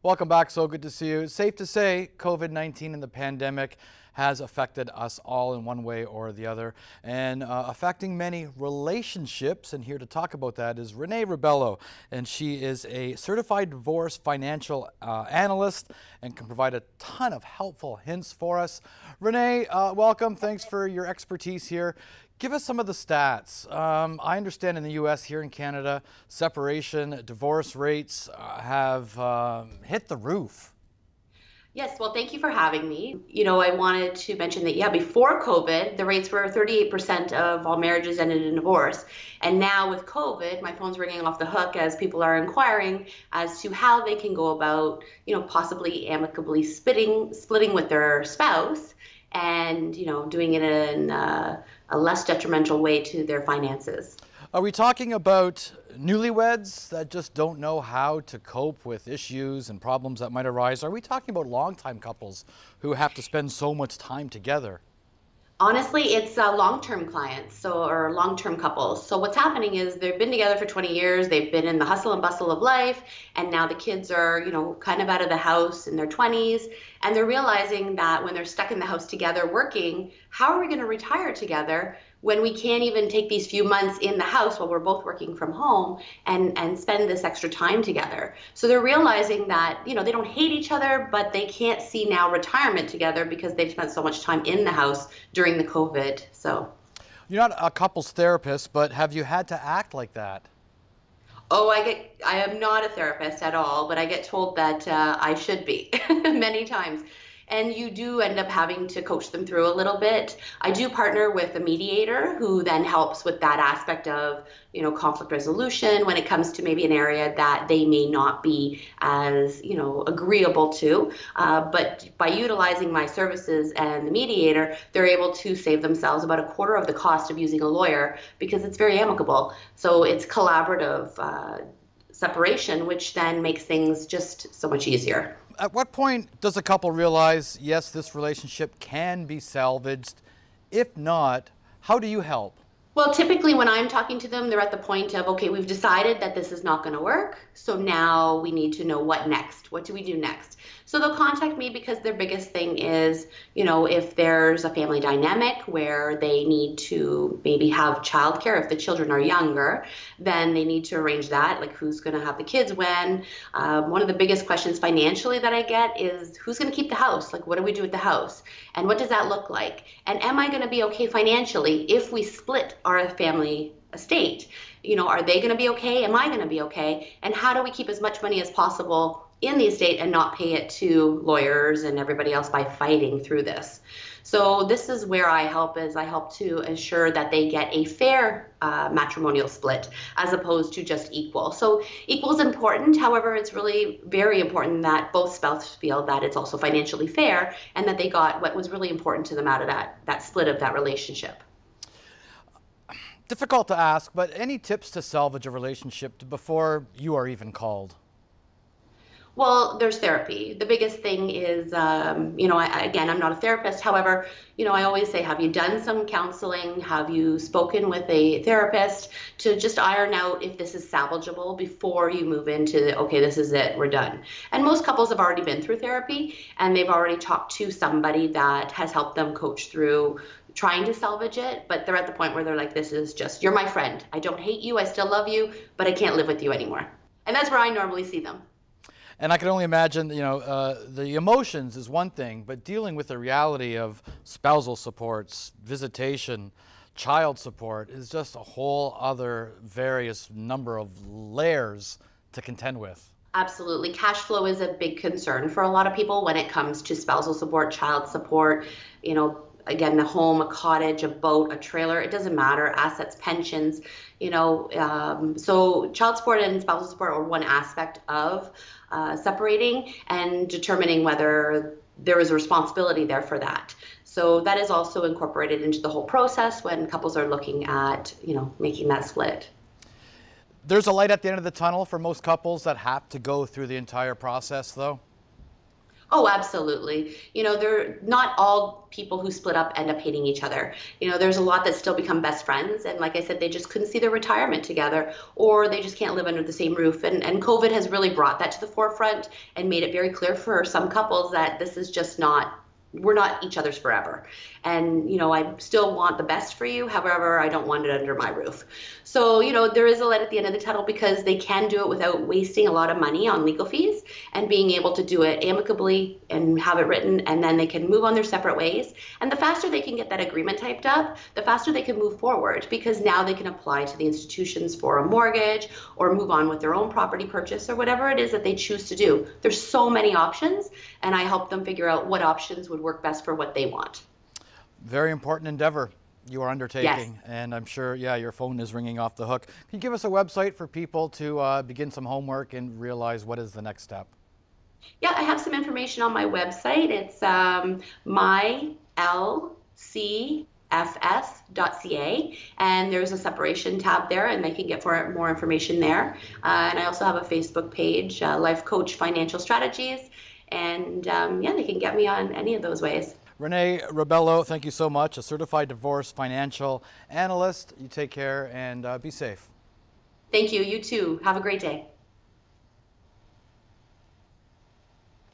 Welcome back. So good to see you. Safe to say COVID-19 and the pandemic has affected us all in one way or the other, and affecting many relationships. And here to talk about that is Renee Rebelo, and she is a certified divorce financial analyst and can provide a ton of helpful hints for us. Renee, welcome. Thanks for your expertise here. Give us some of the stats. I understand in the U.S., here in Canada, separation, divorce rates have hit the roof. Yes, well, thank you for having me. I wanted to mention that, before COVID, the rates were 38% of all marriages ended in divorce. And now with COVID, my phone's ringing off the hook as people are inquiring as to how they can go about, possibly amicably splitting with their spouse and, doing it in a less detrimental way to their finances. Are we talking about newlyweds that just don't know how to cope with issues and problems that might arise? Are we talking about longtime couples who have to spend so much time together? Honestly, it's long-term clients, or long-term couples. So what's happening is they've been together for 20 years, they've been in the hustle and bustle of life, and now the kids are, kind of out of the house in their 20s, and they're realizing that when they're stuck in the house together working, how are we going to retire together when we can't even take these few months in the house while we're both working from home and spend this extra time together? So they're realizing that, they don't hate each other, but they can't see now retirement together because they've spent so much time in the house during the COVID. So You're not a couples therapist, but have you had to act like that? Oh, I am not a therapist at all, but I get told that I should be many times. And you do end up having to coach them through a little bit. I do partner with a mediator who then helps with that aspect of, conflict resolution when it comes to maybe an area that they may not be as, agreeable to. But by utilizing my services and the mediator, they're able to save themselves about a quarter of the cost of using a lawyer because it's very amicable. So it's collaborative separation, which then makes things just so much easier. At what point does a couple realize, yes, this relationship can be salvaged? If not, how do you help? Well, typically when I'm talking to them, they're at the point of, okay, we've decided that this is not going to work. So now we need to know what next. What do we do next? So they'll contact me because their biggest thing is, if there's a family dynamic where they need to maybe have childcare, if the children are younger, then they need to arrange that, like who's going to have the kids when. One of the biggest questions financially that I get is who's going to keep the house? Like, what do we do with the house? And what does that look like? And am I going to be okay financially if we split our family estate? Are they going to be okay? Am I going to be okay? And how do we keep as much money as possible in the estate and not pay it to lawyers and everybody else by fighting through this? So this is where I help to ensure that they get a fair matrimonial split as opposed to just equal. So equal is important. However, it's really very important that both spouses feel that it's also financially fair and that they got what was really important to them out of that split of that relationship. Difficult to ask, but any tips to salvage a relationship before you are even called? Well, there's therapy. The biggest thing is, again, I'm not a therapist. However, I always say, have you done some counseling? Have you spoken with a therapist to just iron out if this is salvageable before you move into, okay, this is it, we're done. And most couples have already been through therapy and they've already talked to somebody that has helped them coach through trying to salvage it, but they're at the point where they're like, this is just, you're my friend. I don't hate you. I still love you, but I can't live with you anymore. And that's where I normally see them. And I can only imagine, the emotions is one thing, but dealing with the reality of spousal supports, visitation, child support is just a whole other various number of layers to contend with. Absolutely. Cash flow is a big concern for a lot of people when it comes to spousal support, child support, again, the home, a cottage, a boat, a trailer, it doesn't matter, assets, pensions, so child support and spousal support are one aspect of separating and determining whether there is a responsibility there for that. So that is also incorporated into the whole process when couples are looking at, making that split. There's a light at the end of the tunnel for most couples that have to go through the entire process, though? Oh, absolutely. They're not all people who split up end up hating each other. There's a lot that still become best friends. And like I said, they just couldn't see their retirement together, or they just can't live under the same roof. And COVID has really brought that to the forefront and made it very clear for some couples that this is just not, we're not each other's forever. And, I still want the best for you. However, I don't want it under my roof. So, there is a light at the end of the tunnel because they can do it without wasting a lot of money on legal fees and being able to do it amicably and have it written, and then they can move on their separate ways. And the faster they can get that agreement typed up, the faster they can move forward, because now they can apply to the institutions for a mortgage or move on with their own property purchase or whatever it is that they choose to do. There's so many options, and I help them figure out what options would work best for what they want. Very important endeavor you are undertaking. Yes. And I'm sure, your phone is ringing off the hook. Can you give us a website for people to begin some homework and realize what is the next step? Yeah, I have some information on my website. It's mylcfs.ca, and there's a separation tab there, and they can get more information there. And I also have a Facebook page, Life Coach Financial Strategies, and they can get me on any of those ways. Renee Rebelo, thank you so much. A certified divorce financial analyst. You take care and be safe. Thank you. You too. Have a great day.